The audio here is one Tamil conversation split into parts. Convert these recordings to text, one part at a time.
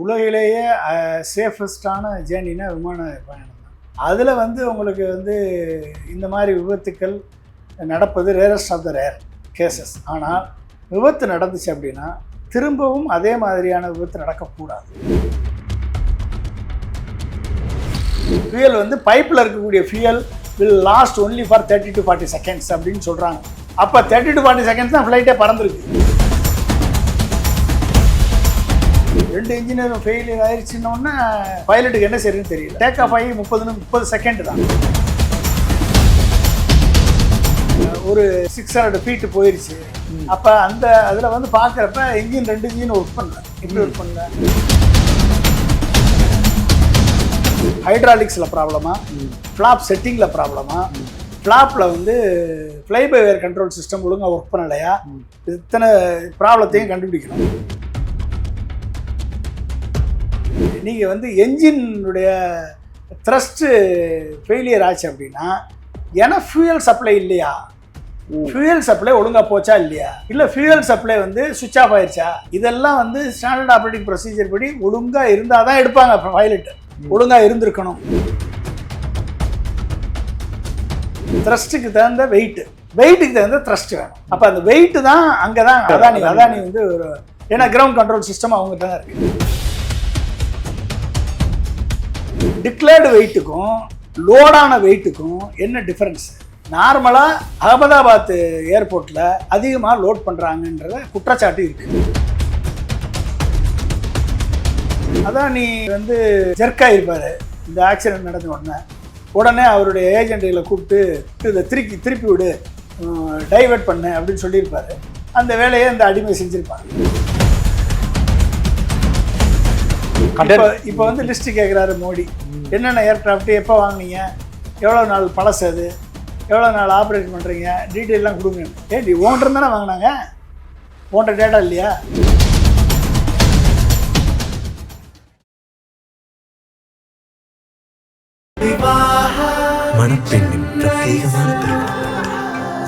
உலகிலேயே சேஃபஸ்டான ஜேர்னினா விமான பயணம் தான். அதில் வந்து உங்களுக்கு வந்து இந்த மாதிரி விபத்துக்கள் நடப்பது rarest of the rare cases. ஆனால் விபத்து நடந்துச்சு அப்படின்னா திரும்பவும் அதே மாதிரியான விபத்து நடக்கக்கூடாது. ஃபியூயல் வந்து பைப்பில் இருக்கக்கூடிய fuel will lost only for 30 to 40 seconds அப்படின்னு சொல்கிறாங்க. அப்போ 30 to 40 seconds தான் ஃப்ளைட்டே பறந்துருக்கு. 2 இன்ஜினியரும் ஃபெயிலியர் ஆயிடுச்சுன்னொன்னே பைலட்டுக்கு என்ன சரின்னு தெரியல. டேக் ஆஃப் ஆகி 30 செகண்ட் தான். ஒரு 600 feet போயிடுச்சு. அப்போ அந்த அதில் வந்து பார்க்குறப்ப இன்ஜின் 2 இன்ஜின் ஒர்க் பண்ணல. எப்படி ஒர்க் பண்ணல? ஹைட்ராலிக்ஸில் ப்ராப்ளமா, ஃப்ளாப் செட்டிங்கில் ப்ராப்ளமா, ஃப்ளாப்பில் வந்து fly by wire control system ஒழுங்காக ஒர்க் பண்ணலையா, இத்தனை ப்ராப்ளத்தையும் கண்டுபிடிக்கணும். நீங்கள் வந்து என்ஜினுடைய த்ரஸ்ட்டு ஃபெயிலியர் ஆச்சு அப்படின்னா ஏன்னா ஃபியூயல் சப்ளை இல்லையா, ஃபியூயல் சப்ளை ஒழுங்காக போச்சா இல்லையா, இல்லை ஃபியூயல் சப்ளை வந்து சுவிட்ச் ஆஃப் ஆயிடுச்சா, இதெல்லாம் வந்து ஸ்டாண்டர்ட் ஆப்ரேட்டிங் ப்ரொசீஜர் படி ஒழுங்காக இருந்தால் தான் எடுப்பாங்க. பைலட்டு ஒழுங்காக இருந்திருக்கணும். த்ரஸ்ட்டுக்கு தகுந்த வெயிட்டுக்கு தகுந்த த்ரஸ்ட் வேணும். அப்போ அந்த வெயிட்டு தான் அங்கே தான் அதானி வந்து ஒரு, ஏன்னா கிரவுண்ட் கண்ட்ரோல் சிஸ்டம் அவங்ககிட்ட தான் இருக்குது. டிக்ளேர்டு வெயிட்டுக்கும் லோடான வெயிட்டுக்கும் என்ன டிஃபரன்ஸ்? நார்மலாக அகமதாபாத் ஏர்போர்ட்டில் அதிகமாக லோட் பண்ணுறாங்கன்றத குற்றச்சாட்டு இருக்குது. அதான் நீ வந்து ஜெர்க்காயிருப்பார் இந்த ஆக்சிடென்ட் நடந்த உடனே அவருடைய ஏஜென்ட்டுகளை கூப்பிட்டு இதை திருப்பி விடு, டைவெர்ட் பண்ணு அப்படின்னு சொல்லியிருப்பார். அந்த வேலையை அந்த அடிமை செஞ்சுருப்பாங்க. இப்போ வந்து லிஸ்ட்டு கேட்குறாரு மோடி, என்னென்ன ஏர்க்ராஃப்ட் எப்போ வாங்கினீங்க, எவ்வளோ நாள் பழசு, அது எவ்வளோ நாள் ஆப்ரேட் பண்ணுறீங்க, டீட்டெயிலாம் கொடுங்க. நீ ஓன்றது தானே வாங்கினாங்க, ஓன்ற டேட்டா இல்லையா? மணப்பெண்ணின் பிரத்யேகமான திருமணம்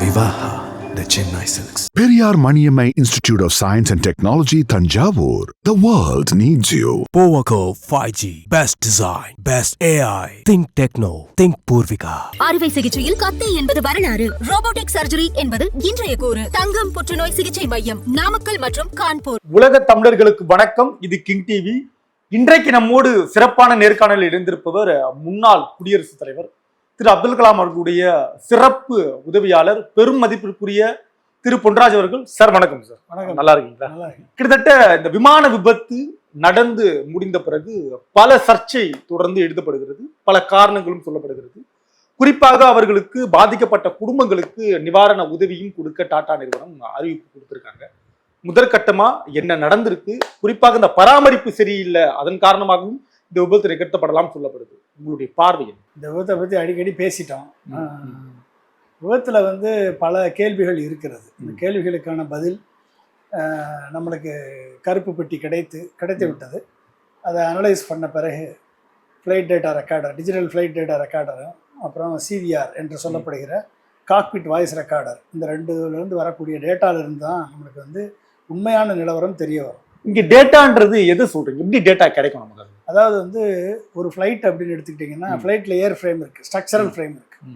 Vivaha the Chennai Silks. Periyar Maniammai Institute of Science and Technology, Thanjavur. The world needs you. Powaco 5G. Best design. Best AI. Think Techno. Think Purvika. அறுவை சிகிச்சையில் கத்தி என்பது வரலாறு, ரோபோட்டிக் சர்ஜரி என்பது இன்றைய கூறு. தங்கம் புற்றுநோய் சிகிச்சை மையம் நாமக்கல் மற்றும் கான்பூர். உலக தமிழர்களுக்கு வணக்கம். இது கிங் டிவி. இன்றைக்கு நம்மோடு சிறப்பான நேர்காணலில் இருந்திருப்பவர் முன்னாள் குடியரசுத் தலைவர் திரு அப்துல் கலாம் அவர்களுடைய சிறப்பு உதவியாளர், பெரும் மதிப்பிற்குரிய திரு பொன்ராஜ் அவர்கள். சார் வணக்கம். சார் வணக்கம். நல்லா இருக்கீங்களா? கிட்டத்தட்ட இந்த விமான விபத்து நடந்து முடிந்த பிறகு பல சர்ச்சை தொடர்ந்து எழுதப்படுகிறது, பல காரணங்களும் சொல்லப்படுகிறது. குறிப்பாக அவர்களுக்கு பாதிக்கப்பட்ட குடும்பங்களுக்கு நிவாரண உதவியும் கொடுக்க டாடா நிறுவனம் அறிவிப்பு கொடுத்திருக்காங்க. முதற்கட்டமா என்ன நடந்திருக்கு, குறிப்பாக இந்த பராமரிப்பு சரியில்லை, அதன் காரணமாகவும் இந்த விபத்து நிகழ்த்தப்படலாம் சொல்லப்படுது. உங்களுடைய பார்வையில் இந்த விபத்தை பற்றி அடிக்கடி பேசிட்டோம். விபத்தில் வந்து பல கேள்விகள் இருக்கிறது. இந்த கேள்விகளுக்கான பதில் நம்மளுக்கு கருப்பு பெட்டி கிடைத்து விட்டது. அதை அனலைஸ் பண்ண பிறகு flight data recorder, digital flight data ரெக்கார்டரும், அப்புறம் சிவிஆர் என்று சொல்லப்படுகிற காக்பிட் வாய்ஸ் ரெக்கார்டர், இந்த ரெண்டுலேருந்து வரக்கூடிய டேட்டாவிலிருந்து தான் நம்மளுக்கு வந்து உண்மையான நிலவரம் தெரிய வரும். இங்கே டேட்டான்றது எது சொல்றீங்க? எப்படி டேட்டா கிடைக்கும் நமக்கு? அதாவது வந்து ஒரு ஃப்ளைட் அப்படின்னு எடுத்துக்கிட்டிங்கன்னா, ஃப்ளைட்டில் ஏர் ஃப்ரேம் இருக்குது, ஸ்ட்ரக்சரல் ஃப்ரேம் இருக்குது,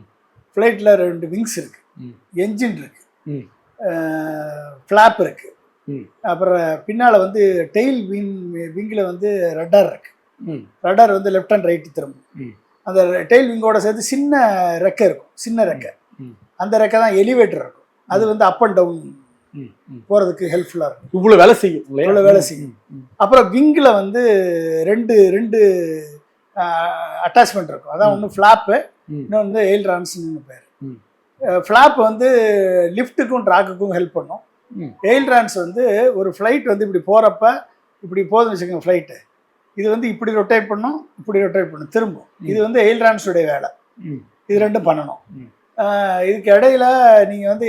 ஃப்ளைட்டில் 2 விங்ஸ் இருக்குது, என்ஜின் இருக்குது, ஃப்ளாப் இருக்குது, அப்புறம் பின்னால் வந்து டெயில் விங்கில் வந்து ரட்டார் இருக்குது. ரட்டார் வந்து லெஃப்ட் அண்ட் ரைட்டு திரும்பும். அந்த டெயில் விங்கோட சேர்த்து சின்ன ரெக்கை இருக்கும், சின்ன ரெக்கை. அந்த ரெக்கை தான் எலிவேட்டர் இருக்கும். அது வந்து அப் அண்ட் டவுன் போகிறதுக்கு ஹெல்ப்ஃபுல்லாக இருக்கும். இவ்வளோ வேலை செய்யும். அப்புறம் விங்கில் வந்து ரெண்டு அட்டாச்மெண்ட் இருக்கும். அதான் ஒன்று ஃப்ளாப்பு, இன்னொன்று வந்து எயில்ரான்ஸ்னு பேர். ஃப்ளாப் வந்து லிஃப்ட்டுக்கும் ட்ராக்குக்கும் ஹெல்ப் பண்ணும். எயில்ரான்ஸ் வந்து ஒரு ஃப்ளைட் வந்து இப்படி போகிறப்ப இப்படி போதுன்னு வச்சுக்கோங்க ஃப்ளைட்டு, இது வந்து இப்படி ரொட்டேட் பண்ணும் திரும்பும். இது வந்து எயில்ரான்ஸுடைய வேலை. இது ரெண்டும் பண்ணணும். இதுக்கு இடையில நீங்கள் வந்து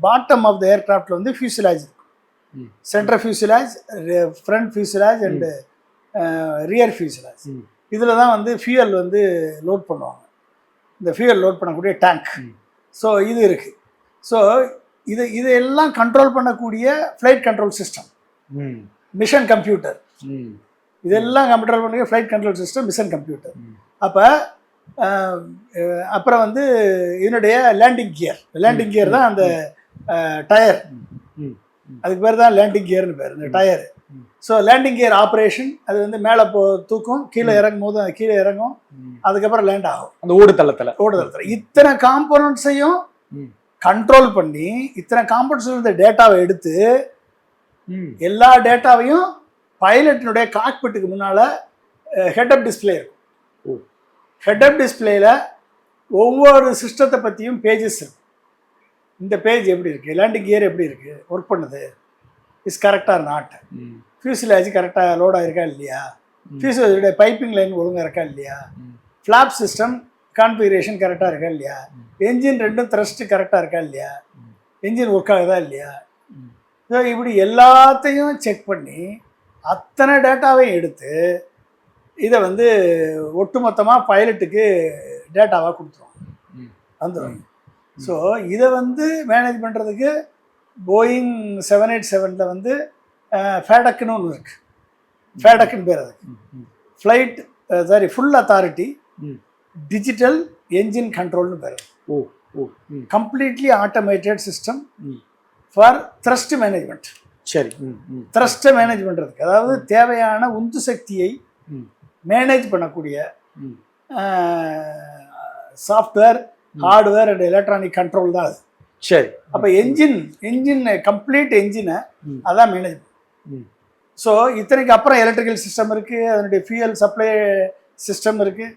பாட்டம் ஆஃப் த ஏர்கிராஃப்டில் வந்து ஃபியூசிலாஜ் இருக்கும். Central fuselage, front fuselage and rear fuselage. இதில் தான் வந்து ஃபியூயல் வந்து லோட் பண்ணுவாங்க. இந்த ஃபியூயல் லோட் பண்ணக்கூடிய டேங்க். ஸோ இது இருக்குது. ஸோ இதெல்லாம் கண்ட்ரோல் பண்ணக்கூடிய flight control system, mission computer, இதெல்லாம் கம்ப்யூட்டர் பண்ணி flight control system, mission computer. அப்போ அப்புறம் வந்து இதனுடைய லேண்டிங் கியர் தான் அந்த டயர், அதுக்கு பேர் தான் லேண்டிங் கியர்னு பேர் இந்த tyre. So landing gear operation, அது வந்து மேலே தூக்கும், கீழே இறங்கும் போது அது கீழே இறங்கும், அதுக்கப்புறம் லேண்ட் ஆகும் அந்த ஓடுதளத்தில். இத்தனை காம்போனன்ட்ஸையும் கண்ட்ரோல் பண்ணி, இத்தனை காம்போனன்ட்ஸ் இருந்த டேட்டாவை எடுத்து, எல்லா டேட்டாவையும் பைலட்டினுடைய காக்பிட்டுக்கு முன்னால் ஹெட்அப் டிஸ்பிளே இருக்கும். ஹெட்அப் டிஸ்பிளேல ஒவ்வொரு சிஸ்டத்தை பற்றியும் பேஜஸ் இருக்கும். இந்த பேஜ் எப்படி இருக்குது, லேண்டிங் கியர் எப்படி இருக்குது, ஒர்க் பண்ணுது, இஸ் கரெக்டாக நாட், ஃபியூசிலேஜ் கரெக்டாக லோட் ஆகிருக்கா இல்லையா, ஃபியூசிலேஜோடைய பைப்பிங் லைன் ஒழுங்காக இருக்கா இல்லையா, ஃப்ளாப் சிஸ்டம் கான்ஃபிகரேஷன் கரெக்டாக இருக்கா இல்லையா, என்ஜின் ரெண்டும் த்ரஸ்ட்டு கரெக்டாக இருக்கா இல்லையா, என்ஜின் ஒர்க் ஆகுதா இல்லையா. ஸோ இப்படி எல்லாத்தையும் செக் பண்ணி அத்தனை டேட்டாவையும் எடுத்து இதை வந்து ஒட்டுமொத்தமாக பைலட்டுக்கு டேட்டாவாக கொடுத்துருவாங்க, வந்துடும். ஸோ இதை வந்து மேனேஜ் பண்ணுறதுக்கு போயிங் 787 வந்து ஃபேடக்குன்னு ஒன்று இருக்குது. ஃபேடக்குன்னு பேர் அதுக்கு. ஃபுல் அத்தாரிட்டி டிஜிட்டல் என்ஜின் கண்ட்ரோல்னு பேர். Completely automated system for thrust management. சரி. த்ரஸ்ட்டை மேனேஜ் பண்ணுறதுக்கு, அதாவது தேவையான உந்து சக்தியை மேனேஜ் பண்ணக்கூடிய software, hardware and electronic control தான் அது. சரி. அப்போ என்ஜின் கம்ப்ளீட் என்ஜினை அதான் மேனேஜ் பண்ணும். ஸோ இத்தனைக்கு அப்புறம் எலக்ட்ரிக்கல் சிஸ்டம் இருக்குது, அதனுடைய ஃபியூயல் சப்ளை சிஸ்டம் இருக்குது,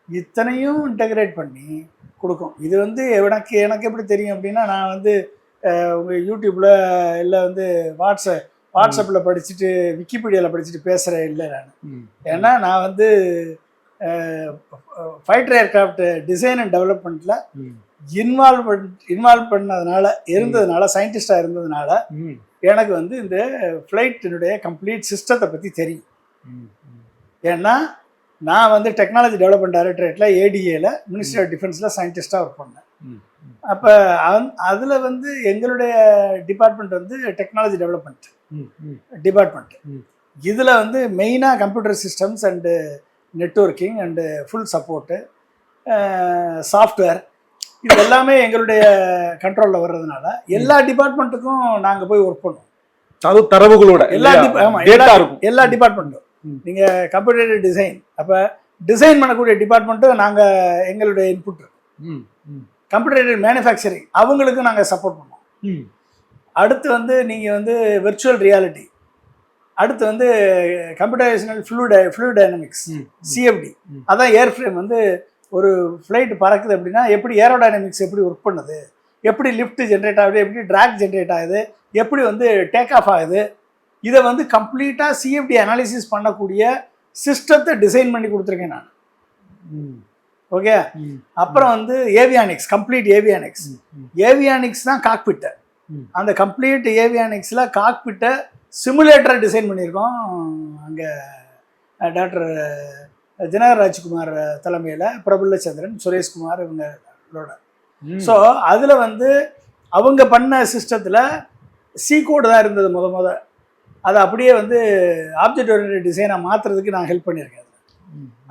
இத்தனையும் இன்டகிரேட் பண்ணி கொடுக்கும். இது வந்து எனக்கு எப்படி தெரியும் அப்படின்னா, நான் வந்து உங்கள் யூடியூப்பில் இல்லை வந்து வாட்ஸ்அப்பில் படிச்சுட்டு விக்கிபீடியாவில் படிச்சுட்டு பேசுகிறேன் இல்லை நான். ஏன்னா நான் வந்து ஃபைட்டர் ஏர்கிராஃப்ட் டிசைன் அண்ட் டெவலப்மெண்ட்டில் இன்வால்வ் இருந்ததுனால சயின்டிஸ்டாக இருந்ததுனால எனக்கு வந்து இந்த ஃப்ளைட்டினுடைய கம்ப்ளீட் சிஸ்டத்தை பற்றி தெரியும். ஏன்னா நான் வந்து டெக்னாலஜி டெவலப்மெண்ட் டைரக்டரேட்டில் ஏடிஏல மினிஸ்ட்ரி ஆஃப் டிஃபென்ஸில் சயின்டிஸ்டாக ஒர்க் பண்ணேன். அப்போ அதில் வந்து எங்களுடைய டிபார்ட்மெண்ட் வந்து டெக்னாலஜி டெவலப்மெண்ட் டிபார்ட்மெண்ட். இதில் வந்து மெயினாக computer systems and networking and full support, software, இது எல்லாமே எங்களுடைய கண்ட்ரோலில் வர்றதுனால எல்லா டிபார்ட்மெண்ட்டுக்கும் நாங்கள் போய் ஒர்க் பண்ணுவோம். அது தரவுகளோட எல்லா டிபார்ட்மெண்ட்டும். நீங்கள் கம்ப்யூட்டர் டிசைன், அப்போ டிசைன் பண்ணக்கூடிய டிபார்ட்மெண்ட்டும் நாங்கள் எங்களுடைய இன்புட் இருக்கும். கம்ப்யூட்டர் மேனுஃபேக்சரிங் அவங்களுக்கும் நாங்கள் சப்போர்ட் பண்ணுவோம். அடுத்து வந்து நீங்கள் வந்து விர்ச்சுவல் ரியாலிட்டி, அடுத்து வந்து கம்ப்யூட்டரைசேஷனல் ஃப்ளூயிட் டைனமிக்ஸ், சிஎஃப்டி. அதான் ஏர் ஃப்ரேம் வந்து ஒரு ஃப்ளைட் பறக்குது அப்படின்னா எப்படி ஏரோடைனமிக்ஸ் எப்படி ஒர்க் பண்ணுது, எப்படி லிஃப்ட் ஜென்ரேட் ஆகுது, எப்படி ட்ராக் ஜென்ரேட் ஆகுது, எப்படி வந்து டேக் ஆஃப் ஆகுது, இதை வந்து கம்ப்ளீட்டாக சிஎஃப்டி அனாலிசிஸ் பண்ணக்கூடிய சிஸ்டத்தை டிசைன் பண்ணி கொடுத்துருக்கேன் நான். ஓகே. அப்புறம் வந்து ஏவியானிக்ஸ், கம்ப்ளீட் ஏவியானிக்ஸ் தான் காக்பிட்டை. அந்த கம்ப்ளீட் ஏவியானிக்ஸில் காக்பிட்டை சிமுலேட்டரை டிசைன் பண்ணியிருக்கோம். அங்கே டாக்டர் தினகர் ராஜ்குமார் தலைமையில் பிரபுல்ல சந்திரன், சுரேஷ்குமார் இவங்களோட. ஸோ அதில் வந்து அவங்க பண்ண சிஸ்டத்தில் சி கோடு தான் இருந்தது அதை அப்படியே வந்து ஆப்ஜெக்ட் ஓரியன்டட் டிசைனாக மாற்றுறதுக்கு நான் ஹெல்ப் பண்ணியிருக்கேன்.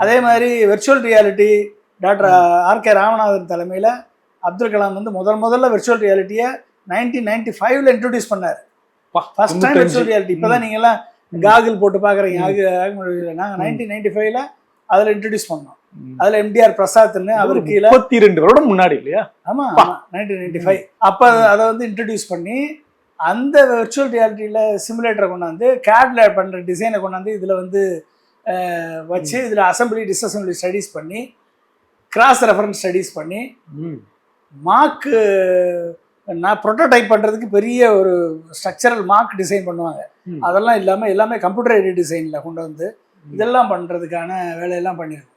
அதே மாதிரி virtual reality doctor RK Ramanathan தலைமையில் அப்துல் கலாம் வந்து முதல்ல விர்ச்சுவல் ரியாலிட்டியை 1995 இன்ட்ரடியூஸ் பண்ணார். First time virtual reality. இப்போ தான் நீங்கள்லாம் காகிள் போட்டு பார்க்குறீங்க. நாங்கள் 1995 அதில் இன்ட்ரடியூஸ் பண்ணோம். அதில் எம்டிஆர் பிரசாத்னு அவர் கீழே 32 வருடம் முன்னாடி இல்லையா? ஆமாம், 1995 அப்போ அதை வந்து இன்ட்ரடியூஸ் பண்ணி அந்த விர்ச்சுவல் ரியாலிட்டியில் சிமுலேட்டரை கொண்டாந்து கேட்ல பண்ணுற டிசைனை கொண்டாந்து இதில் வந்து வச்சு இதில் அசம்பிளி டிஸ்அசம்பிளி ஸ்டடீஸ் பண்ணி கிராஸ் ரெஃபரன்ஸ் ஸ்டடீஸ் பண்ணி மார்க்கு நான் ப்ரோட்டோடைப் பண்ணுறதுக்கு பெரிய ஒரு ஸ்ட்ரக்சரல் மார்க் டிசைன் பண்ணுவாங்க. அதெல்லாம் இல்லாமல் எல்லாமே கம்ப்யூட்டர் எய்டட் டிசைனில் கொண்டு வந்து இதெல்லாம் பண்ணுறதுக்கான வேலையெல்லாம் பண்ணியிருக்கோம்.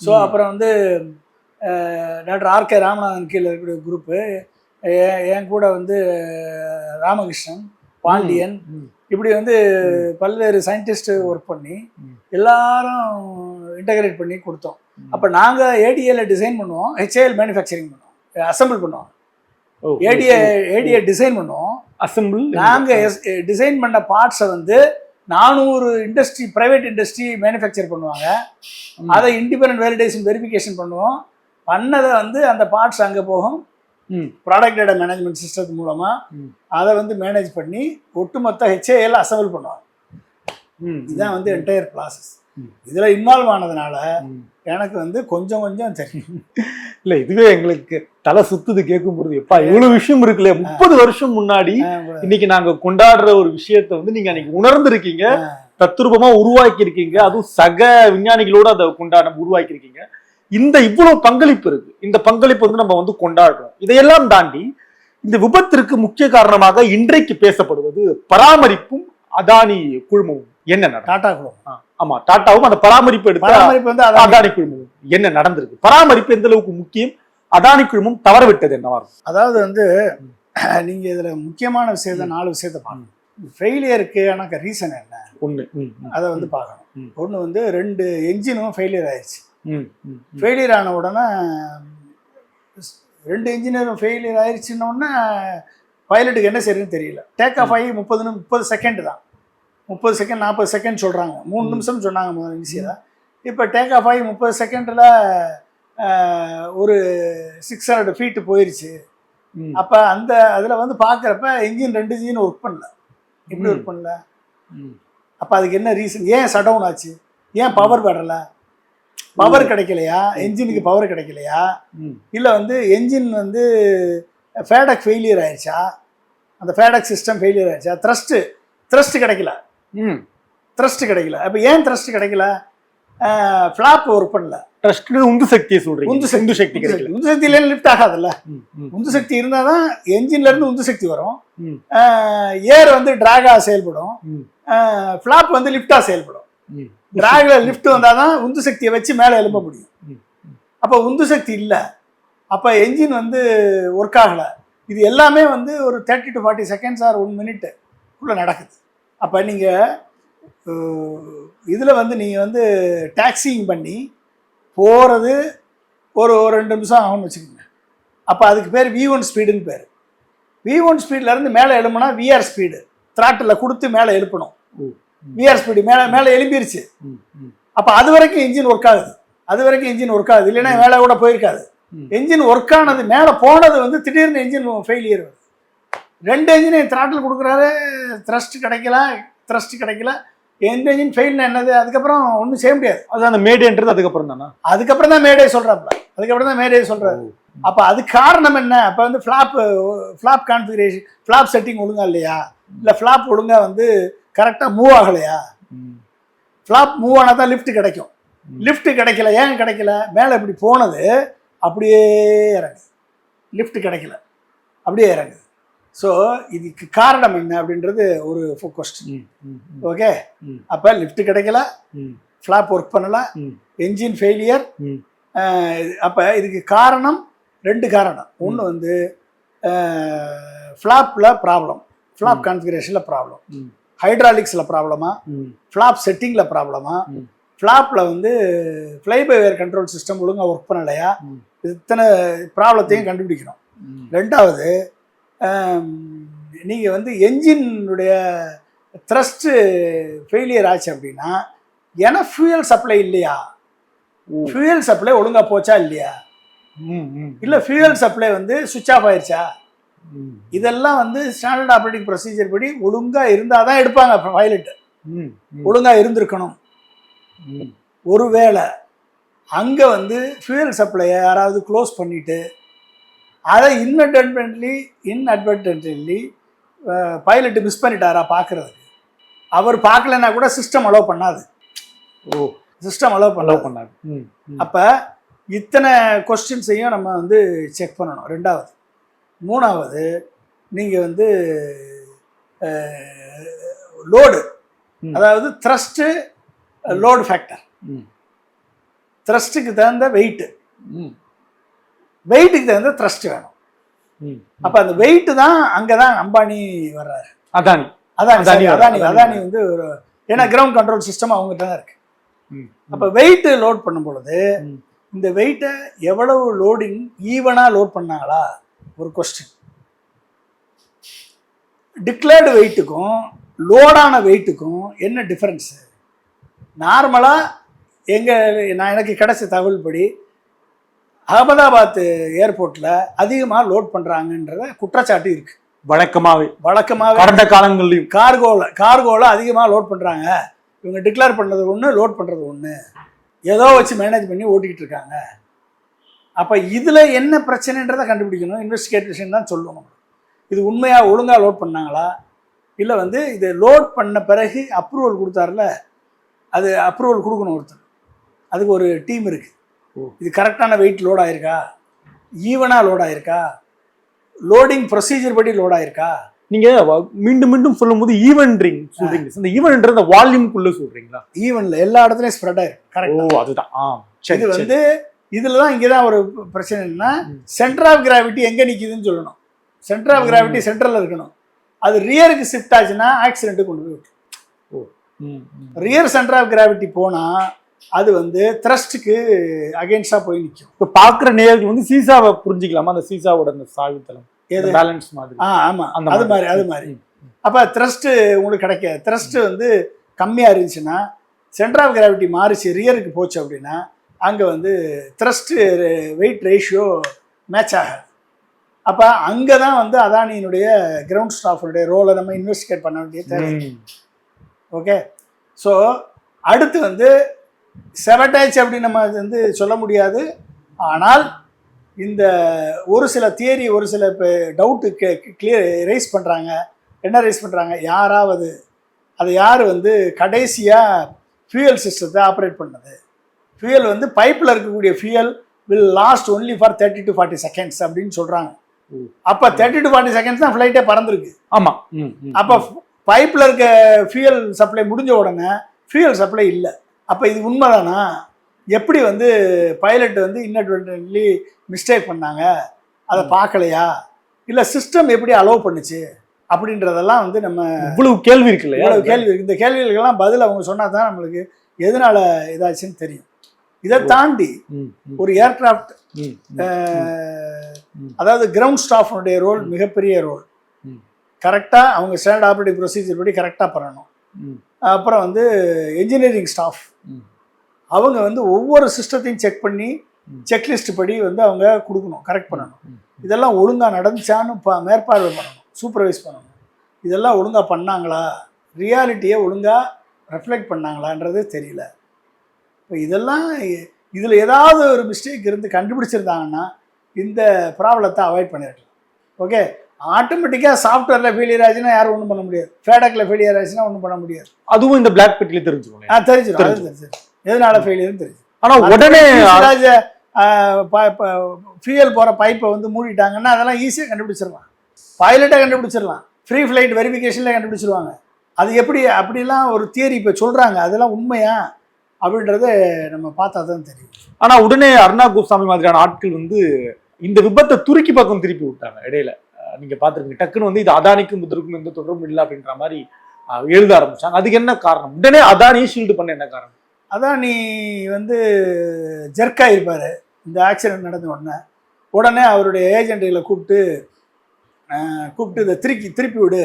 ஸோ அப்புறம் வந்து டாக்டர் ஆர்கே ராமநாதன் கீழே இருக்கக்கூடிய குரூப்பு, என் கூட வந்து ராமகிருஷ்ணன், பாண்டியன், இப்படி வந்து பல்வேறு சயின்டிஸ்ட் ஒர்க் பண்ணி எல்லாரும் இன்டகிரேட் பண்ணி கொடுத்தோம். அப்போ நாங்கள் ஏடிஏல டிசைன் பண்ணுவோம், ஹெச்ஏஎல் மேனுஃபேக்சரிங் பண்ணுவோம், அசம்பிள் பண்ணுவோம். ஏடிஏ டிசைன் பண்ணுவோம், அசம்பிள். நாங்கள் டிசைன் பண்ண பார்ட்ஸை வந்து 400 இண்டஸ்ட்ரி, பிரைவேட் இண்டஸ்ட்ரி மேனுஃபேக்சர் பண்ணுவாங்க. அதை இண்டிபெண்டன்ட் வேலிடேஷன் வெரிஃபிகேஷன் பண்ணுவோம். பண்ணதை வந்து அந்த பார்ட்ஸ் அங்கே போகும். ப்ராடக்ட் டேட்டா மேனேஜ்மெண்ட் சிஸ்டத்து மூலமா அதை வந்து மேனேஜ் பண்ணி ஒட்டுமொத்த HAL அசம்பிள் பண்ணுவாங்க. இதுதான் வந்து என்டையர் ப்ராசஸ். இதில் இன்வால்வ் ஆனதுனால எனக்கு வந்து கொஞ்சம் தெரியும். இல்ல இதுவே எங்களுக்கு தலை சுத்துது கேட்கும் பொழுது. எப்பா இவ்வளவு விஷயம் இருக்குல்ல, 30 வருஷம் முன்னாடி இன்னைக்கு நாங்க கொண்டாடுற ஒரு விஷயத்த வந்து நீங்க அன்னைக்கு உணர்ந்திருக்கீங்க, தத்ரூபமா உருவாக்கி இருக்கீங்க, அதுவும் சக விஞ்ஞானிகளோட அதை உருவாக்கி இருக்கீங்க. இந்த இவ்வளவு பங்களிப்பு இருக்கு. இந்த பங்களிப்பு வந்து நம்ம வந்து கொண்டாடுறோம். இதையெல்லாம் தாண்டி இந்த விபத்திற்கு முக்கிய காரணமாக இன்றைக்கு பேசப்படுவது பராமரிப்பும் அதானி குழுமமும். என்ன டாடா குழுமம், ஆமா டாட்டாவும் அந்த பராமரிப்பு பராமரிப்பு வந்து அதானி குழுமம் என்ன நடந்திருக்கு? பராமரிப்பு எந்த அளவுக்கு முக்கியம், அதானி குழுமம் தவற விட்டது என்னவா இருக்கும்? அதாவது வந்து நீங்க இதுல முக்கியமான விஷயத்த 4 விஷயத்த பார்க்கணும். ஃபெயிலியருக்கு எனக்கு ரீசன் என்ன ஒண்ணு அதை வந்து பார்க்கணும். ஒன்று வந்து 2 என்ஜினும் ஃபெயிலியர் ஆயிடுச்சு. ஃபெயிலியர் ஆன உடனே 2 என்ஜினியரும் ஃபெயிலியர் ஆயிடுச்சுன்னொடனே பைலட்டுக்கு என்ன செய்யறதுன்னு தெரியல. டேக் ஆஃப் ஆகி 30 செகண்ட் தான், 30 செகண்ட் 40 செகண்ட் சொல்கிறாங்க. 3 நிமிஷம் சொன்னாங்க முதல்ல ஈஸியாக. இப்போ டேக் ஆஃப் ஆகி 30 செகண்டில் ஒரு 600 ஃபீட்டு போயிடுச்சு. அப்போ அந்த அதில் வந்து பார்க்குறப்ப என்ஜின் 2 என்ஜின் ஒர்க் பண்ணல. எப்படி ஒர்க் பண்ணல? அப்போ அதுக்கு என்ன ரீசன்? ஏன் ஷட் டவுன் ஆச்சு? ஏன் பவர் வரலை? பவர் கிடைக்கலையா? என்ஜினுக்கு பவர் கிடைக்கலையா? இல்லை வந்து என்ஜின் வந்து ஃபேடக் ஃபெயிலியர் ஆயிடுச்சா? அந்த ஃபேடக் சிஸ்டம் ஃபெயிலியர் ஆயிடுச்சா? த்ரஸ்ட் கிடைக்கல. த்ரஸ்ட் கிடைக்கல. அப்போ ஏன் த்ரஸ்ட் கிடைக்கல? ஃப்ளாப் ஒர்க் பண்ணல. ட்ரஸ்ட் உந்து சக்தியை சொல்றீங்க. உந்து சக்தி கிடைக்கல. உந்து சக்தி இல்லைன்னு லிஃப்ட் ஆகாதுல்ல. உந்து சக்தி இருந்தால் தான் என்ஜின்ல இருந்து உந்து சக்தி வரும். ஏர் வந்து டிராகா செயல்படும், ஃப்ளாப் வந்து லிஃப்டா செயல்படும். டிராக்ல லிஃப்ட் வந்தால் தான் உந்து சக்தியை வச்சு மேலே எழுப்ப முடியும். அப்போ உந்து சக்தி இல்லை, அப்போ என்ஜின் வந்து ஒர்க் ஆகலை. இது எல்லாமே வந்து ஒரு 30 to 40 செகண்ட்ஸ் ஆர் 1 minute உள்ள நடக்குது. அப்போ நீங்கள் இதில் வந்து நீங்கள் வந்து டாக்ஸிங் பண்ணி போகிறது ஒரு 2 நிமிஷம் ஆகும்னு வச்சுக்கோங்க. அப்போ அதுக்கு பேர் V1 ஸ்பீடுன்னு பேர். V1 ஸ்பீட்லேருந்து மேலே எழுப்புனா VR ஸ்பீடு, த்ராட்டில் கொடுத்து மேலே எழுப்பணும். VR ஸ்பீடு மேலே எழுப்பிடுச்சு. அப்போ அது வரைக்கும் என்ஜின் ஒர்க் ஆகுது. இல்லைன்னா மேலே கூட போயிருக்காது. என்ஜின் ஒர்க் ஆனது, மேலே போனது வந்து திடீர்னு என்ஜின் ஃபெயிலியர் வருது. 2 என்ஜின் த்ராட்டில் கொடுக்குறாரு, த்ரஸ்ட் கிடைக்கல. எந்த என்ஜின் ஃபெயில்னா என்னது? அதுக்கப்புறம் ஒன்றும் செய்ய முடியாது. அது அந்த மேடேன்றது அதுக்கப்புறம் தானே? அதுக்கப்புறம் தான் மேடே சொல்கிறாரு. அப்போ அது காரணம் என்ன? அப்போ வந்து ஃப்ளாப் கான்ஃபிகரேஷன், ஃப்ளாப் செட்டிங் ஒழுங்கா இல்லையா? இல்லை ஃப்ளாப் ஒழுங்காக வந்து கரெக்டாக மூவ் ஆகலையா? ஃப்ளாப் மூவ் ஆனால் தான் லிஃப்ட் கிடைக்கும். லிஃப்ட் கிடைக்கல. ஏன் கிடைக்கல? மேலே இப்படி போனது அப்படியே இறங்குது. லிஃப்ட் கிடைக்கல, அப்படியே இறங்குது. ஸோ இதுக்கு காரணம் என்ன அப்படின்றது ஒரு கொஸ்டின். ஓகே, அப்போ லிஃப்ட் கிடைக்கல, ஃப்ளாப் ஒர்க் பண்ணல, என்ஜின் ஃபெயிலியர். அப்போ இதுக்கு காரணம் 2 காரணம். ஒன்று வந்து ஃப்ளாப்பில் ப்ராப்ளம், ஃப்ளாப் கான்ஃபிகரேஷனில் ப்ராப்ளம், ஹைட்ராலிக்ஸில் ப்ராப்ளமா, ஃப்ளாப் செட்டிங்கில் ப்ராப்ளமா, ஃப்ளாப்பில் வந்து fly by wire control system ஒழுங்காக ஒர்க் பண்ணலையா? இத்தனை ப்ராப்ளத்தையும் கண்டுபிடிக்கணும். 2வது, நீங்கள் வந்து என்ஜினுடைய த்ரஸ்ட்டு ஃபெயிலியர் ஆச்சு அப்படின்னா ஏன்னா ஃபியூயல் சப்ளை இல்லையா? ஃபியூயல் சப்ளை ஒழுங்காக போச்சா இல்லையா? இல்லை ஃபியூயல் சப்ளை வந்து சுவிட்ச் ஆஃப் ஆயிடுச்சா? இதெல்லாம் வந்து ஸ்டாண்டர்ட் ஆப்ரேட்டிங் ப்ரொசீஜர் படி ஒழுங்காக இருந்தால் தான் எடுப்பாங்க. பைலட்டு ஒழுங்காக இருந்திருக்கணும். ஒருவேளை அங்கே வந்து ஃபியூயல் சப்ளையை யாராவது க்ளோஸ் பண்ணிவிட்டு அதை இன்அட்வர்டன்ட்லி பைலட்டு மிஸ் பண்ணிட்டாரா பார்க்குறதுக்கு? அவர் பார்க்கலன்னா கூட சிஸ்டம் அலோவ் பண்ணாது. சிஸ்டம் அலோவ் பண்ணாது. அப்போ இத்தனை கொஸ்டின்ஸையும் நம்ம வந்து செக் பண்ணணும். 2வது. 3வது, நீங்கள் வந்து லோடு, அதாவது த்ரஸ்ட்டு லோடு ஃபேக்டர். த்ரஸ்ட்டுக்கு தகுந்த வெயிட்டுக்கு தகுந்த த்ரஸ்ட் வேணும். அப்போ அந்த வெயிட்டு தான் அங்கே தான் அம்பானி வர்றாரு. அதானி வந்து ஒரு, ஏன்னா கிரவுண்ட் கண்ட்ரோல் சிஸ்டம் அவங்ககிட்ட தான் இருக்கு. அப்போ வெயிட்டு லோட் பண்ணும் பொழுது இந்த வெயிட்டை எவ்வளவு லோடிங் ஈவனாக லோட் பண்ணாங்களா ஒரு கொஸ்டின். டிக்ளேர்டு வெயிட்டுக்கும் லோடான வெயிட்டுக்கும் என்ன டிஃப்ரென்ஸு? நார்மலாக நான் எனக்கு கிடைச்ச தகவல் படி அகமதாபாத் ஏர்போர்ட்டில் அதிகமாக லோட் பண்ணுறாங்கன்றத குற்றச்சாட்டு இருக்குது. வழக்கமாகவே கடந்த காலங்கள்லையும் கார்கோவில் அதிகமாக லோட் பண்ணுறாங்க. இவங்க டிக்ளேர் பண்ணுறது ஒன்று, லோட் பண்ணுறது ஒன்று, ஏதோ வச்சு மேனேஜ் பண்ணி ஓட்டிக்கிட்டு இருக்காங்க. அப்போ இதில் என்ன பிரச்சனைன்றதை கண்டுபிடிக்கணும், இன்வெஸ்டிகேஷன் தான் சொல்லணும். இது உண்மையாக ஒழுங்காக லோட் பண்ணாங்களா, இல்லை வந்து இது லோட் பண்ண பிறகு அப்ரூவல் கொடுத்தாருல, அது அப்ரூவல் கொடுக்கணும் ஒருத்தர், அதுக்கு ஒரு டீம் இருக்குது. இது கரெக்டான வெயிட் லோட் ஆயிருக்கா, ஈவனாக லோட் ஆயிருக்கா, லோடிங் ப்ரொசீஜர் படி லோட் ஆயிருக்கா. நீங்க மீண்டும் மீண்டும் சொல்லும்போது ஈவென்ட்ரிங் சொல்றீங்க. இந்த ஈவென்ட்ன்ற அந்த வால்யூம்க்குள்ள சொல்றீங்களா? ஈவன்ல எல்லா இடத்துலயும் ஸ்ப்ரெட் ஆயிருக்கு. கரெக்ட். அதுதான். இது வந்து இதுல தான் இங்கே தான் ஒரு பிரச்சனை. என்னன்னா சென்டர் ஆஃப் கிராவிட்டி எங்கே நிற்கிதுன்னு சொல்லணும். சென்டர் ஆஃப் கிராவிட்டி சென்ட்ரலில் இருக்கணும். அது ரியருக்கு ஷிஃப்ட் ஆச்சுன்னா ஆக்சிடென்ட்டு கொண்டு போய் விட்டுரும். ரியர் சென்டர் ஆஃப் கிராவிட்டி போனால் அது வந்து த்ரஸ்ட்டுக்கு அகெயின்ஸ்டாக போய் நிற்கும். இப்போ பார்க்குற நேர்கள் வந்து சீசாவை புரிஞ்சிக்கலாமா? அந்த சீசாவோட அந்த சாய்வுத்தளம் பேலன்ஸ் மாதிரி. ஆமாம், அது மாதிரி. அப்போ த்ரஸ்ட்டு உங்களுக்கு கிடைக்காது. த்ரஸ்ட்டு வந்து கம்மியாக இருந்துச்சுன்னா, சென்டர் ஆஃப் கிராவிட்டி மாறிச்சு ரியருக்கு போச்சு அப்படின்னா, அங்கே வந்து த்ரஸ்ட்டு வெயிட் ரேஷியோ மேட்ச் ஆகாது. அப்போ அங்கே தான் வந்து அதானியினுடைய கிரவுண்ட் ஸ்டாஃபுடைய ரோலை நம்ம இன்வெஸ்டிகேட் பண்ண வேண்டிய தேவை. ஓகே. ஸோ அடுத்து வந்து செவட்டாச் அப்படின்னு நம்ம வந்து சொல்ல முடியாது. ஆனால் இந்த ஒரு சில தியரி, ஒரு சில டவுட்டு ரைஸ் பண்ணுறாங்க. என்ன ரைஸ் பண்ணுறாங்க, யாராவது அதை யார் வந்து கடைசியாக ஃபியூயல் சிஸ்டத்தை ஆப்ரேட் பண்ணது, ஃபியூயல் வந்து பைப்பில் இருக்கக்கூடிய fuel will lost only for 30 to 40 seconds அப்படின்னு சொல்கிறாங்க. அப்போ 30 to 40 seconds தான் ஃப்ளைட்டே பறந்துருக்கு. ஆமாம். அப்போ பைப்பில் இருக்க ஃபியூயல் சப்ளை முடிஞ்ச உடனே ஃபியூயல் சப்ளை இல்லை. அப்போ இது உண்மைதானா? எப்படி வந்து பைலட் வந்து இன்னட்வென்ட்லி மிஸ்டேக் பண்ணாங்க, அதை பார்க்கலையா, இல்லை சிஸ்டம் எப்படி அலோவ் பண்ணுச்சு அப்படின்றதெல்லாம் வந்து நம்ம இவ்வளவு கேள்வி இருக்கு இல்லையா? இவ்வளவு கேள்வி இருக்கு. இந்த கேள்விகளுக்கெல்லாம் பதில் அவங்க சொன்னால் தான் நம்மளுக்கு எதனால இதாச்சுன்னு தெரியும். இதை தாண்டி ஒரு ஏர்கிராஃப்ட், அதாவது கிரவுண்ட் ஸ்டாஃப்னுடைய ரோல் மிகப்பெரிய ரோல். கரெக்டாக அவங்க ஸ்டாண்டர்ட் ஆப்ரேட்டிங் ப்ரொசீஜர் படி கரெக்டாக பண்ணணும். அப்புறம் வந்து என்ஜினியரிங் ஸ்டாஃப், அவங்க வந்து ஒவ்வொரு சிஸ்டத்தையும் செக் பண்ணி செக்லிஸ்ட் படி வந்து அவங்க கொடுக்கணும், கரெக்ட் பண்ணணும். இதெல்லாம் ஒழுங்காக நடந்துச்சான்னு மேற்பார்வை பண்ணணும், சூப்பர்வைஸ் பண்ணணும். இதெல்லாம் ஒழுங்காக பண்ணாங்களா, ரியாலிட்டியை ஒழுங்காக ரெஃப்ளெக்ட் பண்ணாங்களான்றது தெரியல. இப்போ இதெல்லாம் இதில் ஏதாவது ஒரு மிஸ்டேக் இருந்து கண்டுபிடிச்சிருந்தாங்கன்னா இந்த ப்ராப்ளத்தை அவாய்ட் பண்ணிடலாம். ஓகே. ஆட்டோமேட்டிக்காக சாஃப்ட்வேரில் ஃபெயிலியர் ஆச்சுன்னா யாரும் ஒன்றும் பண்ண முடியாது. ஃபேடக்கில் ஃபெயிலியர் ஆச்சுன்னா ஒன்றும் பண்ண முடியாது. அதுவும் இந்த பிளாக் பெட்டில் தெரிஞ்சுக்கணும். தெரிஞ்சிடும் எதனால ஃபெயிலியர்னு தெரிஞ்சு. ஆனால் உடனே ஃபியூயல் போகிற பைப்பை வந்து மூடிட்டாங்கன்னா அதெல்லாம் ஈஸியாக கண்டுபிடிச்சிடலாம். பைலட்டை கண்டுபிடிச்சிடலாம், ஃப்ரீ ஃப்ளைட் வெரிஃபிகேஷனில் கண்டுபிடிச்சிருவாங்க. அது எப்படி அப்படிலாம் ஒரு தியரி இப்போ சொல்கிறாங்க, அதெல்லாம் உண்மையா அப்படின்றத நம்ம பார்த்தா தான் தெரியும். ஆனால் உடனே அருணா கோஸ்வாமி மாதிரியான ஆட்கள் வந்து இந்த விபத்தை துருக்கி பக்கம் திருப்பி விட்டாங்க இடையில. நீங்கள் பார்த்துருக்கீங்க, டக்குன்னு வந்து இது அதானிக்கும் புத்தருக்கும் எந்த தொடர்பும் இல்லை அப்படின்ற மாதிரி எழுத ஆரம்பிச்சாங்க. அதுக்கு என்ன காரணம்? உடனே அதானியை ஷீல்டு பண்ண என்ன காரணம்? அதானி வந்து ஜெர்க்காயிருப்பார் இந்த ஆக்சிடென்ட் நடந்த உடனே அவருடைய ஏஜென்ட்டுகளை கூப்பிட்டு இதை திருப்பி விடு,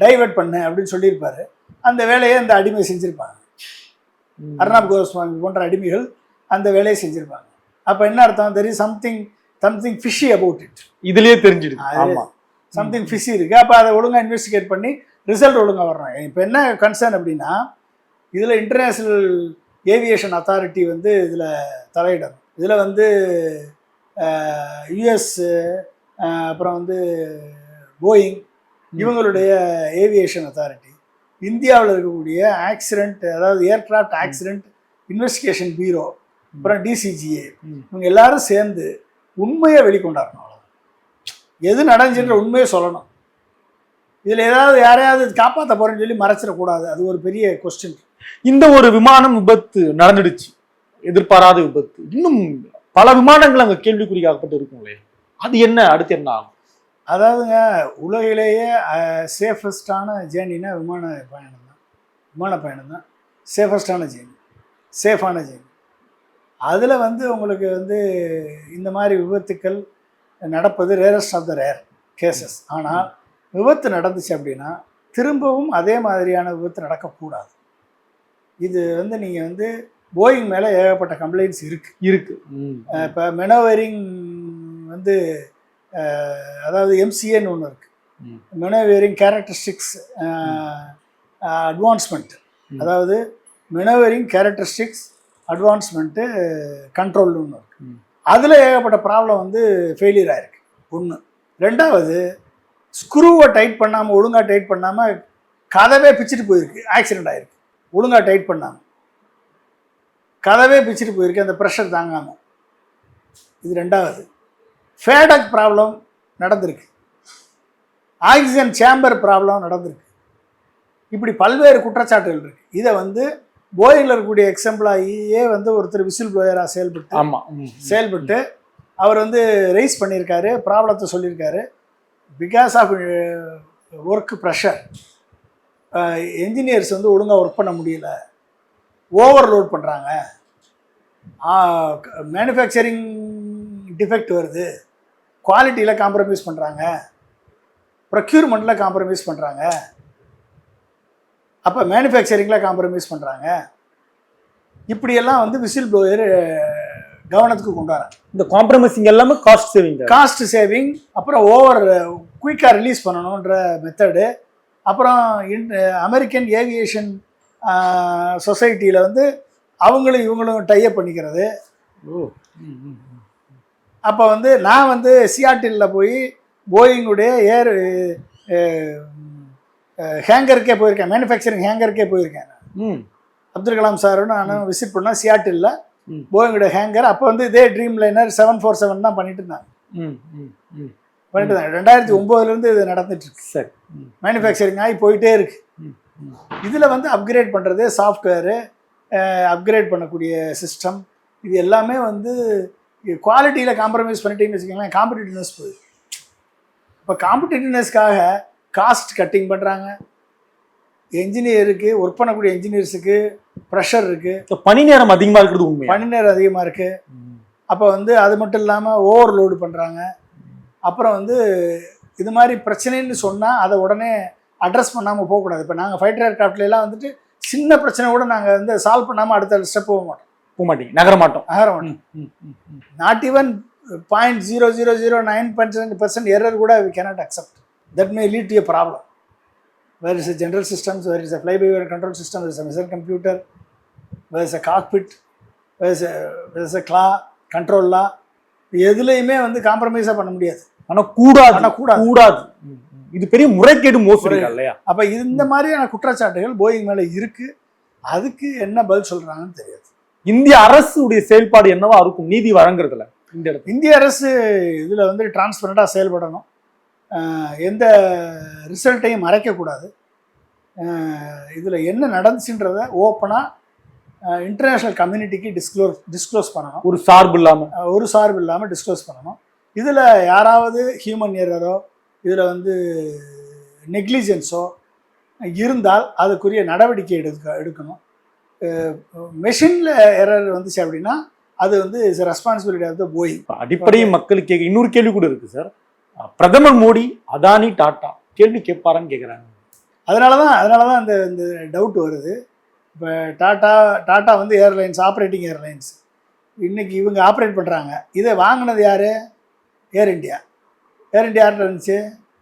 டைவெர்ட் பண்ணு அப்படின்னு சொல்லியிருப்பாரு. அந்த வேலையை அந்த அடிமை செஞ்சுருப்பாங்க. அர்ணாப் கோஸ்வாமி போன்ற அடிமைகள் அந்த வேலையை செஞ்சுருப்பாங்க. அப்போ என்ன அர்த்தம், there is something fishy about it. இதுலேயே தெரிஞ்சிடுது. ஆமாம், சம்திங் ஃபிஷி இருக்குது. அப்போ அதை ஒழுங்காக இன்வெஸ்டிகேட் பண்ணி ரிசல்ட் ஒழுங்காக வர்றாங்க. இப்போ என்ன கன்சர்ன் அப்படின்னா, இதில் இன்டர்நேஷ்னல் ஏவியேஷன் அத்தாரிட்டி வந்து இதில் தலையிடணும். இதில் வந்து யுஎஸ், அப்புறம் வந்து போயிங், இவங்களுடைய ஏவியேஷன் அத்தாரிட்டி, இந்தியாவில் இருக்கக்கூடிய ஆக்சிடென்ட், அதாவது ஏர்கிராஃப்ட் ஆக்சிடென்ட் இன்வெஸ்டிகேஷன் பியூரோ, அப்புறம் டிசிஜிஏ, இவங்க எல்லாரும் சேர்ந்து உண்மையை வெளிக்கொண்டாடணும். எது நடந்துச்சுன்ற உண்மையை சொல்லணும். இதில் ஏதாவது யாரையாவது காப்பாற்ற போகிறேன்னு சொல்லி மறைச்சிடக்கூடாது. அது ஒரு பெரிய கொஸ்டின். இந்த ஒரு விமானம் விபத்து நடந்துடுச்சு, எதிர்பாராத விபத்து. இன்னும் பல விமானங்கள் அங்கே கேள்விக்குறியாக்கப்பட்டு இருக்குங்களே, அது என்ன, அடுத்து என்ன ஆகும்? அதாவதுங்க, உலகிலேயே சேஃபஸ்டான ஜேர்னினா விமான பயணம் தான் சேஃபஸ்டான ஜேர்னி, சேஃபான ஜேர்னி. அதில் வந்து உங்களுக்கு வந்து இந்த மாதிரி விபத்துக்கள் நடப்பது rarest of the rare cases. ஆனால் விபத்து நடந்துச்சு அப்படின்னா திரும்பவும் அதே மாதிரியான விபத்து நடக்கக்கூடாது. இது வந்து நீங்கள் வந்து போயிங் மேலே ஏகப்பட்ட கம்ப்ளைண்ட்ஸ் இருக்கு. இப்போ மெனோவேரிங் வந்து அதாவது எம்சிஏன்னு ஒன்று இருக்குது, மெனோவேரிங் கேரக்டரிஸ்டிக்ஸ் அட்வான்ஸ்மெண்ட், அதாவது மெனோவேரிங் கேரக்டரிஸ்டிக்ஸ் அட்வான்ஸ்மெண்ட்டு கண்ட்ரோல்னு ஒன்று இருக்குது. அதில் ஏகப்பட்ட ப்ராப்ளம் வந்து ஃபெயிலியர் ஆகிருக்கு ஒன்று. ரெண்டாவது, ஸ்க்ரூவை டைட் பண்ணாமல், ஒழுங்காக டைட் பண்ணாமல் கதவே பிச்சுட்டு போயிருக்கு, ஆக்சிடெண்ட் ஆகிருக்கு. ஒழுங்காக டைட் பண்ணாமல் கதவே பிச்சுட்டு போயிருக்கு அந்த ப்ரெஷர் தாங்காமல். இது ரெண்டாவது. ஃபேடக் ப்ராப்ளம் நடந்திருக்கு, ஆக்சிஜன் சேம்பர் ப்ராப்ளம் நடந்திருக்கு. இப்படி பல்வேறு குற்றச்சாட்டுகள் இருக்குது. இதை வந்து போயிங்கில் இருக்கக்கூடிய எக்ஸாம்பிளாகியே வந்து ஒருத்தர் விசில் ப்ளோயராக செயல்பட்டு அவர் வந்து ரைஸ் பண்ணியிருக்காரு, ப்ராப்ளத்தை சொல்லியிருக்காரு. Because of work pressure engineers வந்து ஒழுங்காக ஒர்க் பண்ண முடியல, ஓவர்லோட் பண்ணுறாங்க, மேனுஃபேக்சரிங் டிஃபெக்ட் வருது, குவாலிட்டியில் காம்ப்ரமைஸ் பண்ணுறாங்க, ப்ரொக்யூர்மெண்ட்டில் காம்ப்ரமைஸ் பண்ணுறாங்க, அப்போ மேனுஃபேக்சரிங்கில் காம்ப்ரமைஸ் பண்ணுறாங்க. இப்படியெல்லாம் வந்து விசில் ப்ளோயர் கவனத்துக்கு கொண்டு வராங்க. இந்த காம்ப்ரமைசிங் எல்லாமே காஸ்ட் சேவிங், அப்புறம் குயிக்காக ரிலீஸ் பண்ணணுன்ற மெத்தடு. அப்புறம் அமெரிக்கன் ஏவியேஷன் சொசைட்டியில் வந்து இவங்களும் டைப் பண்ணிக்கிறது. அப்போ வந்து நான் வந்து சியாட்டிலில் போய் போயிங்குடைய ஹேங்கருக்கே போயிருக்கேன், மேனுஃபேக்சரிங் ஹேங்கருக்கே போயிருக்கேன். அப்துல் கலாம் சாரும் நானும் விசிட் பண்ணால் சியாட்டிலில் போயிங்குடைய ஹேங்கர். அப்போ வந்து இதே ட்ரீம் லைனர் 747 தான் பண்ணிட்டு இருந்தாங்க. 2009 இது நடந்துட்டு இருக்கு. சரி, மேனுஃபேக்சரிங் ஆகி போயிட்டே இருக்கு. இதில் வந்து அப்கிரேட் பண்ணுறது, சாஃப்ட்வேரு அப்கிரேட் பண்ணக்கூடிய சிஸ்டம், இது எல்லாமே வந்து குவாலிட்டியில் காம்ப்ரமைஸ் பண்ணிட்டீங்கன்னு வச்சுக்கோங்களேன், காம்படிட்டிவ்னஸ் போகுது. இப்போ காம்படிட்டிவ்னஸ்க்காக காஸ்ட் கட்டிங் பண்ணுறாங்க. என்ஜினியருக்கு, ஒர்க் பண்ணக்கூடிய என்ஜினியர்ஸுக்கு ப்ரெஷர் இருக்குது, பணி நேரம் அதிகமாக இருக்கிறது உண்மை, பணி நேரம் அதிகமாக இருக்குது. அப்போ வந்து அது மட்டும் இல்லாமல் ஓவர்லோடு பண்ணுறாங்க. அப்புறம் வந்து இது மாதிரி பிரச்சனைன்னு சொன்னால் அதை உடனே அட்ரஸ் பண்ணாமல் போகக்கூடாது. இப்போ நாங்கள் ஃபைட்டர் ஏர்கிராஃப்ட்லாம் வந்துட்டு சின்ன பிரச்சனை கூட நாங்கள் வந்து சால்வ் பண்ணாமல் அடுத்த ஸ்டெப் போக மாட்டோம், நகர மாட்டோம். நாட் ஈவன் 0.0009% எரர் கூட we cannot accept. That may lead to a problem. Where is a general systems, where is a fly-by-wire control system, where is a missile computer, where is a cockpit, where is a claw, control law. எதுலையுமே வந்து காம்ப்ரமைஸாக பண்ண முடியாது. ஆனால் கூடாது. இது பெரிய முறைகேடு, மோசடி இல்லையா? அப்போ இந்த மாதிரியான குற்றச்சாட்டுகள் போயிங் மேலே இருக்குது. அதுக்கு என்ன பதில் சொல்கிறாங்கன்னு தெரியாது. இந்திய அரசுடைய செயல்பாடு என்னவா இருக்கும் நீதி வழங்குறதுல? இந்திய அரசு இதில் வந்து டிரான்ஸ்பரண்டாக செயல்படணும், எந்த ரிசல்ட்டையும் மறைக்கக்கூடாது. இதில் என்ன நடந்துச்சுன்றத ஓப்பனாக இன்டர்நேஷ்னல் கம்யூனிட்டிக்கு டிஸ்க்ளோஸ் பண்ணணும். ஒரு சார்பு இல்லாமல் டிஸ்க்ளோஸ் பண்ணணும். இதில் யாராவது ஹியூமன் எரரோ, இதில் வந்து நெக்லிஜென்ஸோ இருந்தால் அதுக்குரிய நடவடிக்கை எடுக்கணும். மெஷினில் எரர் வந்துச்சு அப்படின்னா அது வந்து is responsibility of the Boeing. அடிப்படை மக்களுக்கு இன்னொரு கேள்வி கூட இருக்குது சார். பிரதமர் மோடி அதானி டாட்டா கேள்வி கேட்பாரான்னு கேட்குறாங்க. அதனால தான் இந்த டவுட் வருது. இப்போ டாட்டா வந்து ஏர்லைன்ஸ், ஆப்ரேட்டிங் ஏர்லைன்ஸ், இன்னைக்கு இவங்க ஆப்ரேட் பண்ணுறாங்க. இதை வாங்கினது யார்? ஏர் இண்டியா யார்கிட்ட இருந்துச்சு?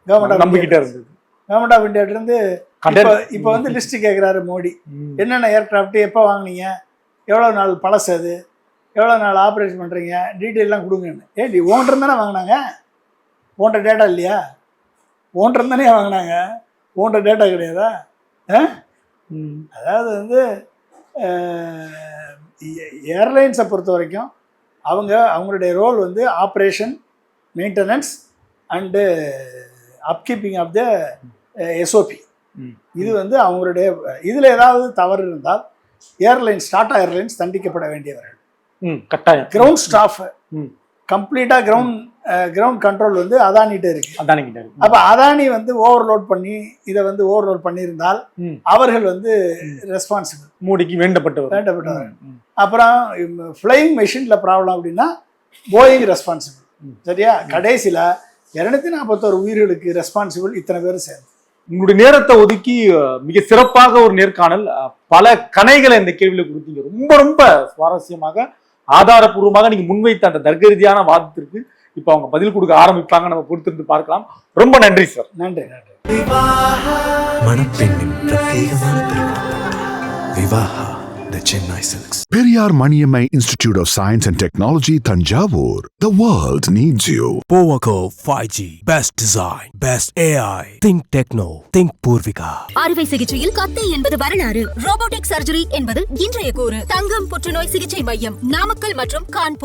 கவர்மெண்ட் ஆஃப் இந்தியாவிலேருந்து. இப்போ வந்து லிஸ்ட்டு கேட்குறாரு மோடி, என்னென்ன ஏர்கிராஃப்ட் எப்போ வாங்கினீங்க, எவ்வளோ நாள் பழசு, அது எவ்வளோ நாள் ஆப்ரேட் பண்ணுறீங்க, டீட்டெயிலாம் கொடுங்கன்னு. ஏடி ஓன்றம் தானே வாங்கினாங்க, ஓன்ற டேட்டா இல்லையா? ஓன்றம் தானே வாங்கினாங்க, ஓன்ற டேட்டா கிடையாதா? அதாவது வந்து ஏர்லைன்ஸை பொறுத்த வரைக்கும் அவங்களுடைய ரோல் வந்து operation, maintenance and upkeeping of the எஸ்ஓபி. இது வந்து அவங்களுடைய இதில் ஏதாவது தவறு இருந்தால் ஏர்லைன்ஸ், டாடா ஏர்லைன்ஸ் தண்டிக்கப்பட வேண்டியவர்கள். கட்டாயம். கிரவுண்ட் ஸ்டாஃப் கம்ப்ளீட்டாக கிரவுண்ட் கண்ட்ரோல் வந்து அதானிகிட்ட இருக்கு. அப்போ அதானி வந்து ஓவர்லோட் பண்ணியிருந்தால் அவர்கள் வந்து ரெஸ்பான்சிபிள், மோடிக்கு வேண்டப்பட்டவர். அப்புறம் ஃப்ளையிங் மெஷினில் ப்ராப்ளம் அப்படின்னா போயிங் ரெஸ்பான்சிபிள். சரியா? கடைசியில் 241 உயிர்களுக்கு ரெஸ்பான்சிபிள் இத்தனை பேர் சேர்ந்து. உங்களுடைய நேரத்தை ஒதுக்கி மிக சிறப்பாக ஒரு நேர்காணல், பல கணைகளை இந்த கேள்வியில கொடுத்தீங்க. ரொம்ப ரொம்ப சுவாரஸ்யமாக ஆதாரபூர்வமாக நீங்க முன்வைத்த அந்த தர்க்க ரீதியான வாதத்திற்கு இப்ப அவங்க பதில் கொடுக்க ஆரம்பிப்பாங்க. நம்ம பொறுத்திருந்து பார்க்கலாம். ரொம்ப நன்றி சார். நன்றி நன்றி. மணப்பெண்ணின் பிரத்யேகமான திருமணம். Vivaha the Chennai silks. Periyar Maniammai Institute of Science and Technology, Thanjavur. The world needs you. Powaco 5G. Best design. Best AI. Think Techno. Think Purvika. அறுவை சிகிச்சையில் கத்தை என்பது வரலாறு. ரோபோட்டிக் சர்ஜரி என்பது இன்றைய கூறு. தங்கம் புற்றுநோய் சிகிச்சை மையம், நாமக்கல் மற்றும் கான்பூர்.